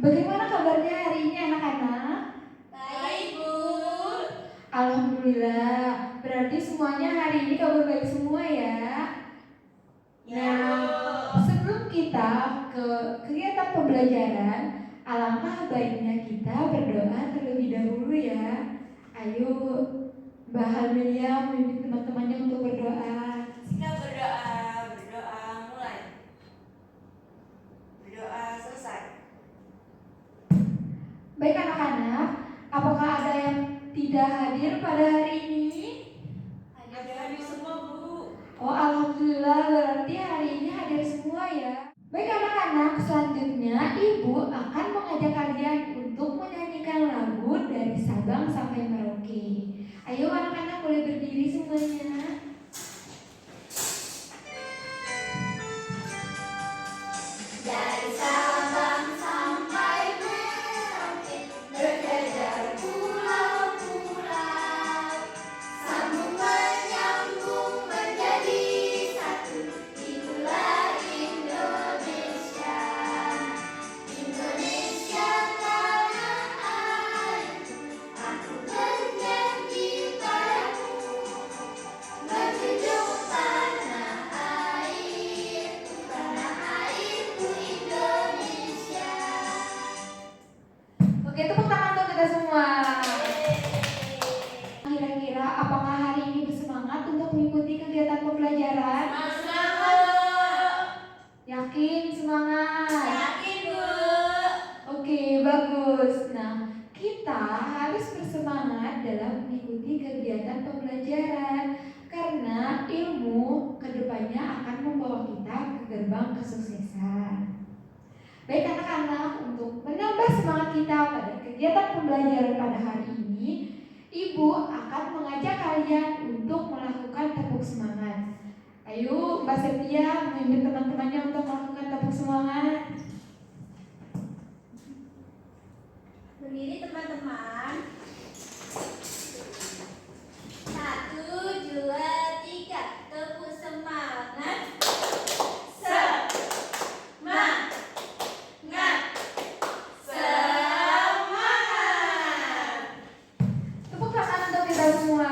Bagaimana kabarnya hari ini anak-anak? Baik, Bu. Alhamdulillah, berarti semuanya hari ini kabar baik semua ya. Nah, sebelum kita ke kegiatan pembelajaran, alangkah baiknya kita berdoa terlebih dahulu ya. Ayo, Mbak Halmelia memimpin teman-temannya untuk berdoa. Kita berdoa mulai. Berdoa selesai. Baik anak-anak, apakah ada yang tidak hadir pada hari ini? Ada hadir semua, Bu. Oh, alhamdulillah, berarti hari ini hadir semua ya. Baik anak-anak, selanjutnya Ibu akan mengajak kalian untuk menyanyikan lagu dari Sabang sampai Merauke. Ayo anak-anak boleh berdiri semuanya. Dari Sabang sampai Merauke, berkejar pulau-pulau, sambung menyambung menjadi satu. Itulah Indonesia. Indonesia tanah airku, aku berjanji padamu, menjunjung tanah airku Indonesia. Oke, tepuk tangan untuk kita semua. Kira-kira apakah hari ini bersemangat untuk mengikuti kegiatan pembelajaran? Semangat. Yakin semangat? Yakin, Bu. Oke, bagus. Nah, kita harus bersemangat dalam mengikuti kegiatan pembelajaran karena ilmu kedepannya akan membawa kita ke gerbang kesuksesan. Baik anak-anak, untuk menambah semangat kita pada kegiatan pembelajaran pada hari ini, Ibu akan mengajak kalian untuk melakukan tepuk semangat. Ayo, Mbak Sepia memimpin teman-temannya untuk melakukan tepuk semangat. Berdiri teman-teman. 1, 2, 3. Tepuk semangat. Semangat. Semangat. Tepuk tangan untuk kita semua.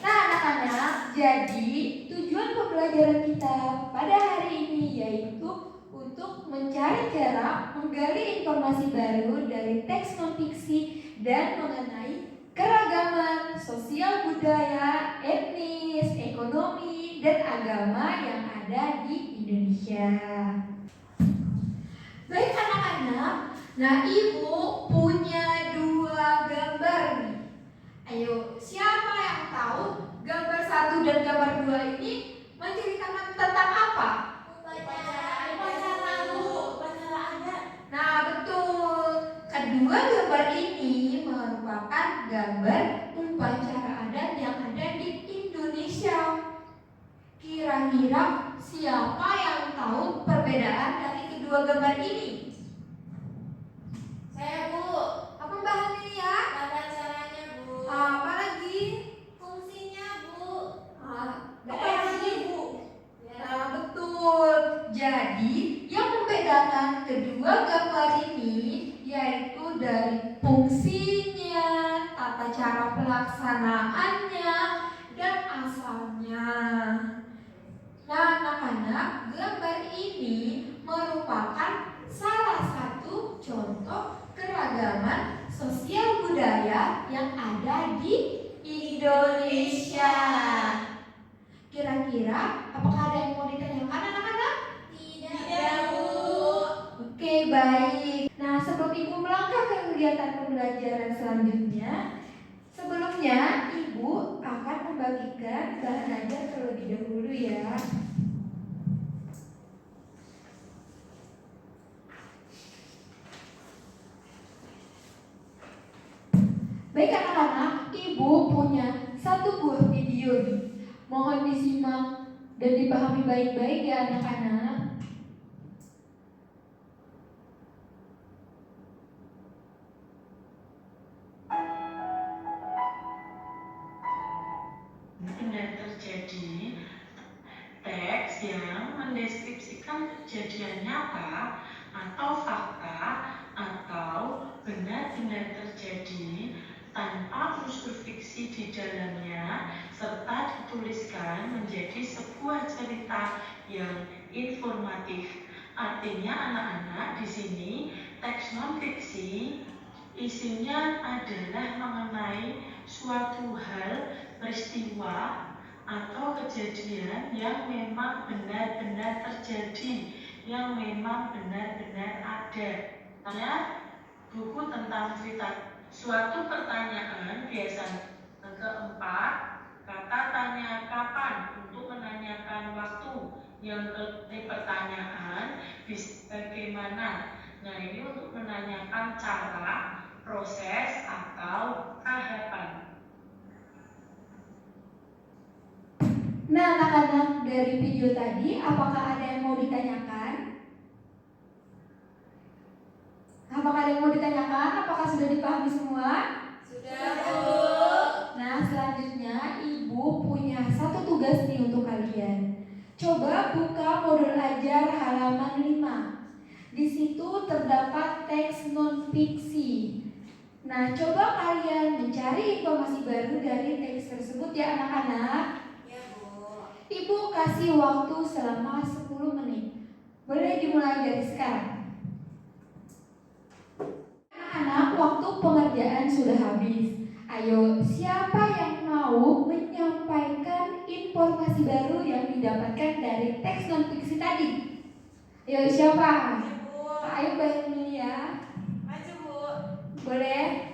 Nah anak-anak, jadi tujuan pembelajaran kita pada hari ini yaitu untuk mencari cara menggali informasi baru dari teks non-fiksi dan mengenai keragaman sosial budaya, etnis, ekonomi, dan agama yang ada di Indonesia. Baik anak-anak, nah Ibu punya 2 gambar nih. Ayo, siapa yang tahu gambar 1 dan gambar 2 ini menceritakan tentang apa? Upacara, Bu. Upacara adat. Nah, betul. Kedua gambar ini merupakan gambar upacara adat yang ada di Indonesia. Kira-kira siapa yang tahu perbedaan dari kedua gambar ini? Saya, Bu. Apa Mbak Halia? Tata caranya, Bu. Apa lagi? Fungsinya, Bu. Apa lagi? Bu. Nah, betul. Jadi, yang membedakan kedua gambar ini yaitu dari fungsinya, tata cara pelaksanaannya, dan asalnya. Nah, anak-anak, gambar ini merupakan salah satu contoh keragaman sosial budaya yang ada di Indonesia. Kira-kira apakah ada yang mau ditanyakan anak-anak? Tidak, Bu. Oke, baik. Nah, sebelum Ibu melangkah ke kegiatan pembelajaran selanjutnya, sebelumnya Ibu akan membagikan bahan ajar terlebih dahulu ya. Baik anak-anak, Ibu punya 1 buah video nih. Mohon disimak dan dipahami baik-baik ya anak-anak. Dan terjadi teks teks yang mendeskripsikan kejadian nyata atau fakta atau benar-benar terjadi tanpa unsur fiksi di dalamnya, serta dituliskan menjadi sebuah cerita yang informatif. Artinya anak-anak, di sini teks non-fiksi isinya adalah mengenai suatu hal, peristiwa atau kejadian yang memang benar-benar terjadi, yang memang benar-benar ada. Misalnya buku tentang cerita suatu pertanyaan, biasanya yang keempat, kata tanya kapan untuk menanyakan waktu. Yang pertanyaan bagaimana. Nah, ini untuk menanyakan cara, proses, atau tahapan. Nah, anak-anak, dari video tadi, apakah ada yang mau ditanyakan? Apakah ada yang mau ditanyakan? Apakah sudah dipahami semua? Sudah, Bu. Nah, selanjutnya Ibu punya satu tugas nih untuk kalian. Coba buka modul ajar halaman 5. Di situ terdapat teks non-fiksi. Nah, coba kalian mencari informasi baru dari teks tersebut ya anak-anak. Ya, Bu. Ibu kasih waktu selama 10 menit. Boleh dimulai dari sekarang. Anak-anak, waktu pengerjaan sudah habis. Ayo, siapa yang mau menyampaikan informasi baru yang didapatkan dari teks non-fiksi tadi? Ayo, siapa? Ya, Bu. Ayo bayar dulu ya. Maju, Bu. Boleh?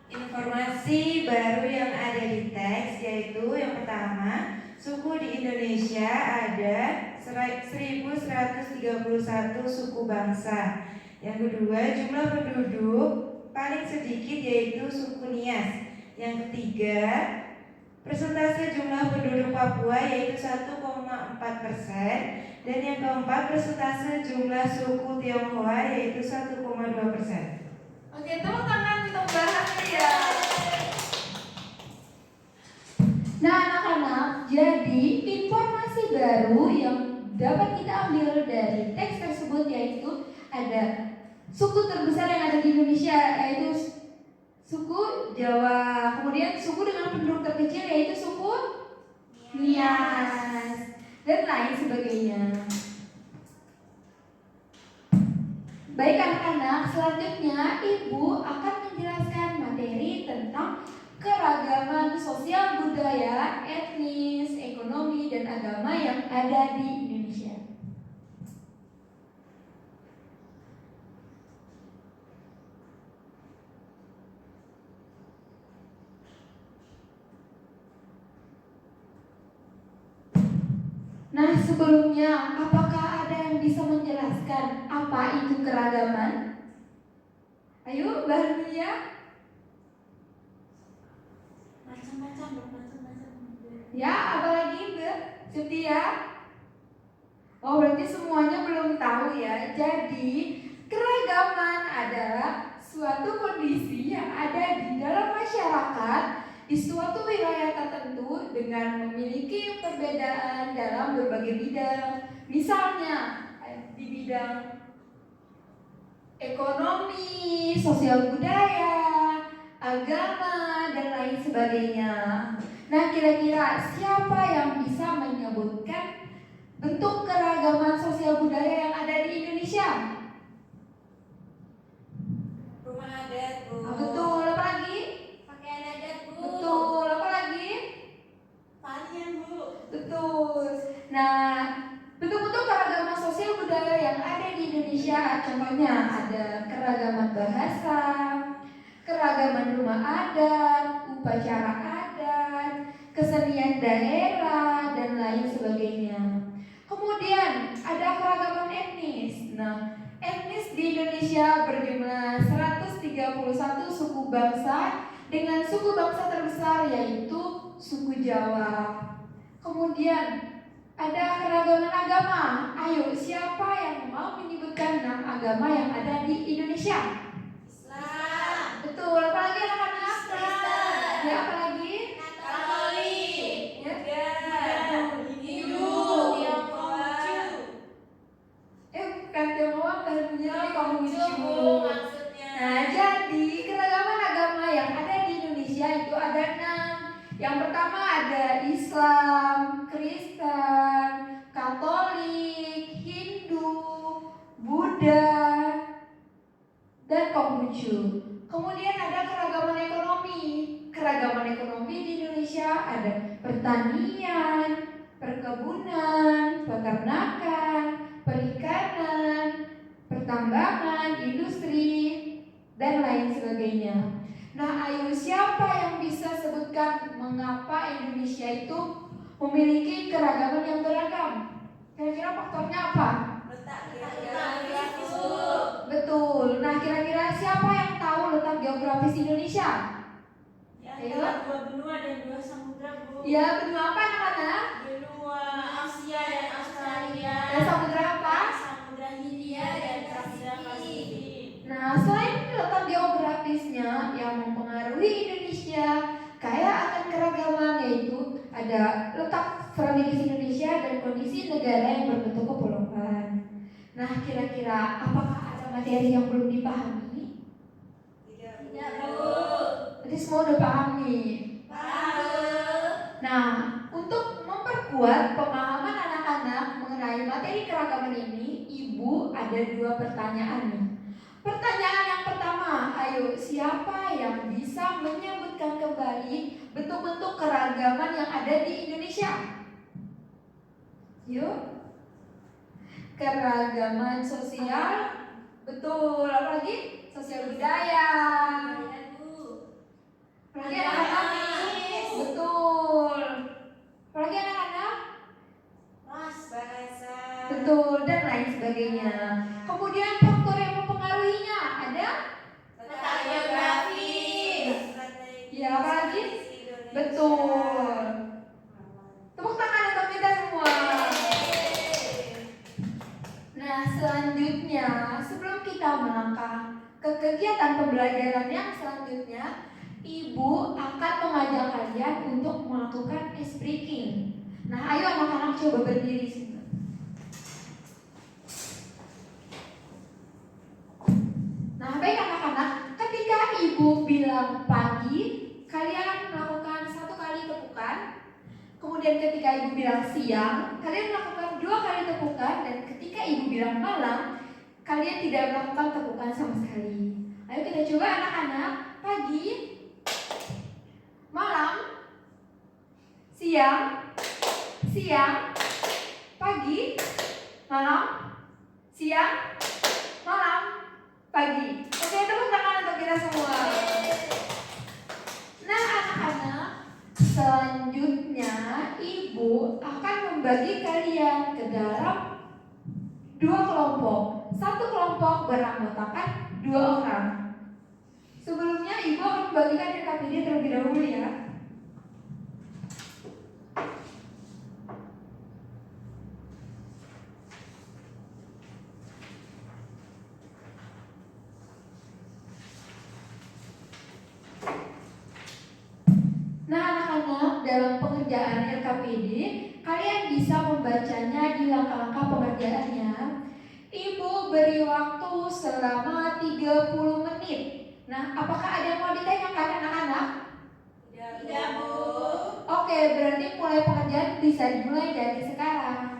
Informasi baru yang ada di teks yaitu yang pertama, suku di Indonesia ada 1131 suku bangsa. Yang kedua, jumlah penduduk paling sedikit yaitu suku Nias. Yang ketiga, persentase jumlah penduduk Papua yaitu 1,4%. Dan yang keempat, persentase jumlah suku Tionghoa yaitu 1,2%. Oke, tepuk tangan untuk Bahagia. Nah, anak-anak, jadi informasi baru yang dapat kita ambil dari teks tersebut yaitu ada suku terbesar yang ada di Indonesia yaitu suku Jawa, kemudian suku dengan penduduk terkecil yaitu suku Nias, dan lain sebagainya. Baik anak-anak, selanjutnya Ibu akan menjelaskan materi tentang keragaman sosial budaya, etnis, ekonomi, dan agama yang ada di Indonesia. Nah, sebelumnya, apakah ada yang bisa menjelaskan apa itu keragaman? Ayo, Mbak Nia. Macam-macam, Bu. Macam-macam. Ya, apalagi Mbak Septia? Oh, berarti semuanya belum tahu ya. Jadi, keragaman adalah suatu kondisi yang ada di dalam masyarakat di suatu wilayah tertentu dengan memiliki perbedaan dalam berbagai bidang. Misalnya, di bidang ekonomi, sosial budaya, agama, dan lain sebagainya. Nah, kira-kira siapa yang bisa menyebutkan bentuk keragaman sosial budaya yang ada di Indonesia? Rumah adat, Bu. Betul, apa lagi? Pakaian adat, Bu. Betul, apa lagi? Tarian, Bu. Betul. Nah, bentuk-bentuk keragaman sosial budaya yang ada di Indonesia, contohnya ada keragaman bahasa, keragaman rumah adat, upacara adat, kesenian daerah, dan lain sebagainya. Kemudian ada keragaman etnis. Nah, etnis di Indonesia berjumlah 131 suku bangsa dengan suku bangsa terbesar yaitu suku Jawa. Kemudian ada keragaman agama. Ayo, siapa yang mau menyebutkan 6 agama yang ada di Indonesia? Islam. Betul, apalagi anak-anak? Kristen. Ya, apalagi? Katolik. Indonesia itu ada 6. Yang pertama ada Islam, Kristen, Katolik, Hindu, Buddha, dan Konghucu. Kemudian ada keragaman ekonomi. Keragaman ekonomi di Indonesia ada pertanian, perkebunan, peternakan, perikanan, pertambangan, industri, dan lain sebagainya. Nah, ayo siapa yang bisa sebutkan mengapa Indonesia itu memiliki keragaman yang beragam? Kira-kira faktornya apa? Letak geografis, Bu. Betul. Nah, kira-kira siapa yang tahu letak geografis Indonesia? Ya, Ayo. antara 2 benua dan 2 samudra, Bu. Ya, benua apa anak-anak? Benua Asia dan Australia. Dan samudra apa? Samudra Hindia dan Samudra Pasifik. Nah, selain letak geografisnya yang mempengaruhi Indonesia kaya akan keragaman, yaitu ada letak strategis Indonesia dan kondisi negara yang berbentuk kepulauan. Nah, kira-kira apakah ada materi yang belum dipahami? Tidak, Bu. Berarti semua udah paham nih. Paham. Nah, untuk memperkuat pemahaman anak-anak mengenai materi keragaman ini, Ibu ada 2 pertanyaan nih. Pertanyaan yang pertama, ayo siapa yang bisa menyebutkan kembali bentuk-bentuk keragaman yang ada di Indonesia? Yuk. Keragaman sosial, betul. Apalagi sosial budaya. Ya, Bu. Apalagi anak-anak, betul. Apalagi anak-anak, Ras, bahasa. betul, dan lain sebagainya. Kemudian faktor yang mempengaruhinya ada? Letak geografis. Ya, apalagi? Betul. Tepuk tangan untuk kita semua. Nah, selanjutnya sebelum kita melangkah ke kegiatan pembelajaran yang selanjutnya, Ibu akan mengajak kalian untuk melakukan ice breaking. Nah, ayo anak-anak coba berdiri sebentar. Nah, baik anak-anak, ketika Ibu bilang pagi, kalian melakukan 1 kali tepukan. Kemudian ketika Ibu bilang siang, kalian melakukan 2 kali tepukan. Dan ketika Ibu bilang malam, kalian tidak melakukan tepukan sama sekali. Ayo kita coba anak-anak. Pagi, malam, siang, pagi, malam, siang, malam, pagi. Oke, tepuk tangan untuk kita semua. Nah, anak-anak, selanjutnya Ibu akan membagi kalian ke dalam 2 kelompok. 1 kelompok beranggotakan 2 orang. Sebelumnya Ibu akan membagikan RKPD terlebih dahulu ya. Nah, anak-anak, dalam pengerjaan RKPD, kalian bisa membacanya di langkah-langkah pengerjaannya. Ibu beri waktu selama 30 menit. Nah, apakah ada yang mau ditanyakan anak-anak? Tidak, Bu. Oke, berarti mulai pengerjaan bisa dimulai dari sekarang.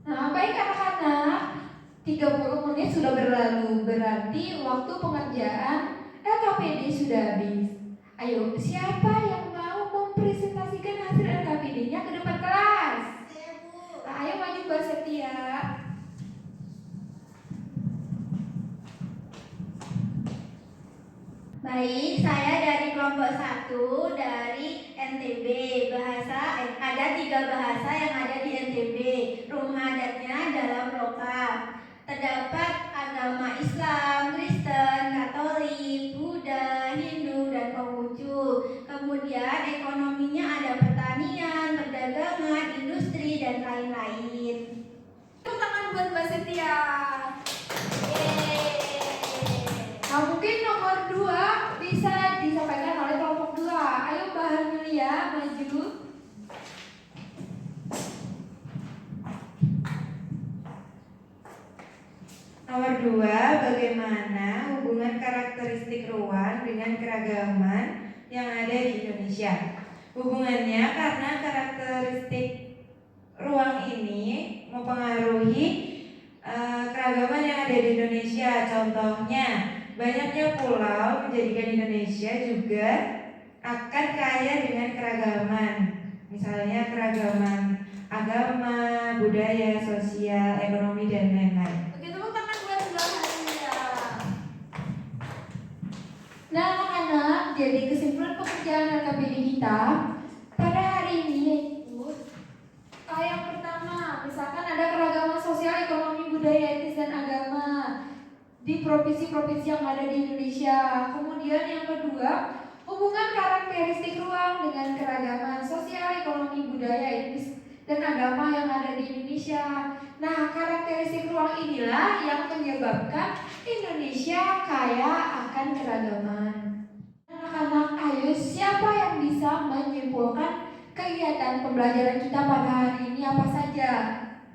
Nah, baik anak-anak, 30 menit sudah berlalu, berarti waktu pengerjaan LKPD sudah habis. Ayo, siapa yang mau mempresentasikan hasil LKPD-nya ke depan kelas? Saya, Bu. Nah, ayo maju Mbak Setia. Baik, saya dari kelompok 1 dari NTB. Ada 3 bahasa yang ada di NTB. Rumah adatnya dalam lokal. Terdapat agama Islam, Kristen, Katolik, Buddha, Hindu, dan Konghucu. Kemudian ekonominya ada pertanian, perdagangan, industri, dan lain-lain. Tepuk tangan buat Mbak Setia. kedua, bagaimana hubungan karakteristik ruang dengan keragaman yang ada di Indonesia. Hubungannya karena karakteristik ruang ini mempengaruhi keragaman yang ada di Indonesia. Contohnya, banyaknya pulau menjadikan Indonesia juga akan kaya dengan keragaman. Misalnya keragaman agama, budaya, sosial, ekonomi, dan lain-lain. Oke, tepuk tangan buat sebelah harinya. Nah anak-anak, jadi kesimpulan pekerjaan LKPD kita pada hari ini yaitu yang pertama, misalkan ada keragaman sosial, ekonomi, budaya, etnis, dan agama di provinsi-provinsi yang ada di Indonesia. Kemudian yang kedua, hubungan karakteristik ruang dengan keragaman sosial, ekonomi, budaya, etnis, dan agama yang ada di Indonesia. Nah, karakteristik ruang inilah yang menyebabkan Indonesia kaya akan keragaman. Anak-anak, ayo siapa yang bisa menyimpulkan kegiatan pembelajaran kita pada hari ini apa saja?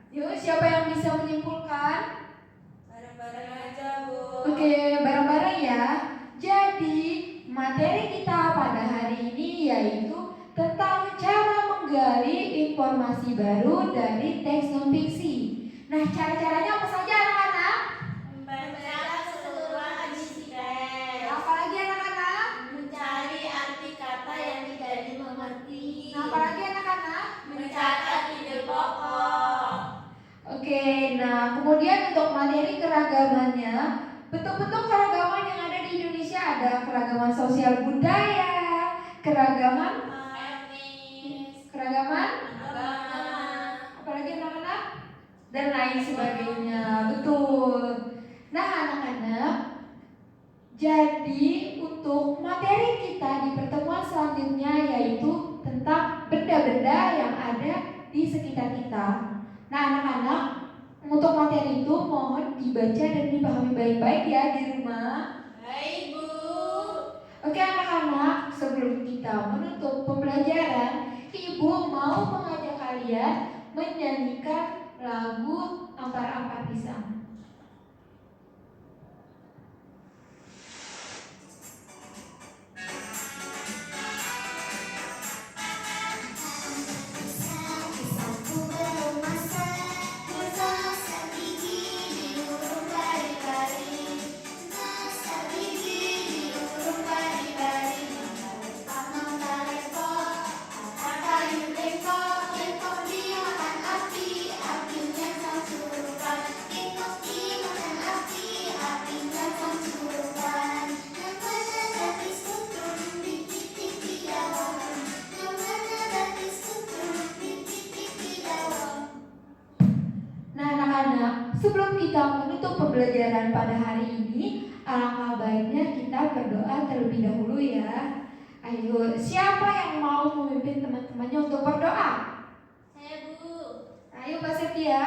Yuk, siapa yang bisa menyimpulkan? Bareng-bareng aja, Bu. Oke, bareng-bareng ya. Jadi, materi kita pada hari ini yaitu tentang cara menggali informasi baru dari teks non-fiksi. Nah, cara-caranya apa saja anak-anak? Membaca keseluruhan isi teks. Apalagi anak-anak? Mencari arti kata yang tidak dimengerti. Nah, apalagi anak-anak? Mencatat ide pokok. Oke, nah kemudian untuk materi keragamannya, bentuk-bentuk keragaman yang ada di Indonesia ada keragaman sosial budaya, keragaman Agama. apalagi anak-anak, dan lain sebagainya. Betul. Nah anak-anak, jadi untuk materi kita di pertemuan selanjutnya yaitu tentang benda-benda yang ada di sekitar kita. Nah anak-anak, untuk materi itu mohon dibaca dan dipahami baik-baik ya di rumah. Baik, Bu. Oke anak-anak, sebelum kita menutup pembelajaran, Ibu mau mengajak kalian menyanyikan lagu Ampar-Ampar Pisang. Sebelum kita menutup pembelajaran pada hari ini, alangkah baiknya kita berdoa terlebih dahulu ya. Ayo, siapa yang mau memimpin teman-temannya untuk berdoa? Saya, Bu. Ayo Mbak Setia.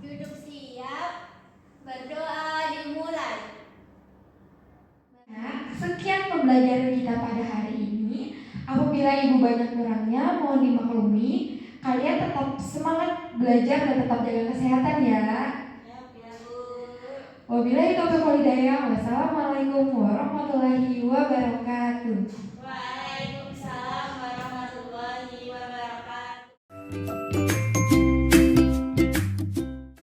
Duduk siap. Berdoa dimulai. Nah, sekian pembelajaran kita pada hari ini. Apabila Ibu banyak kurangnya, mohon dimaklumi. Kalian tetap semangat belajar dan tetap jaga kesehatan ya. Ya, Bu. Wabillahi taufiq wal hidayah. Wassalamualaikum warahmatullahi wabarakatuh.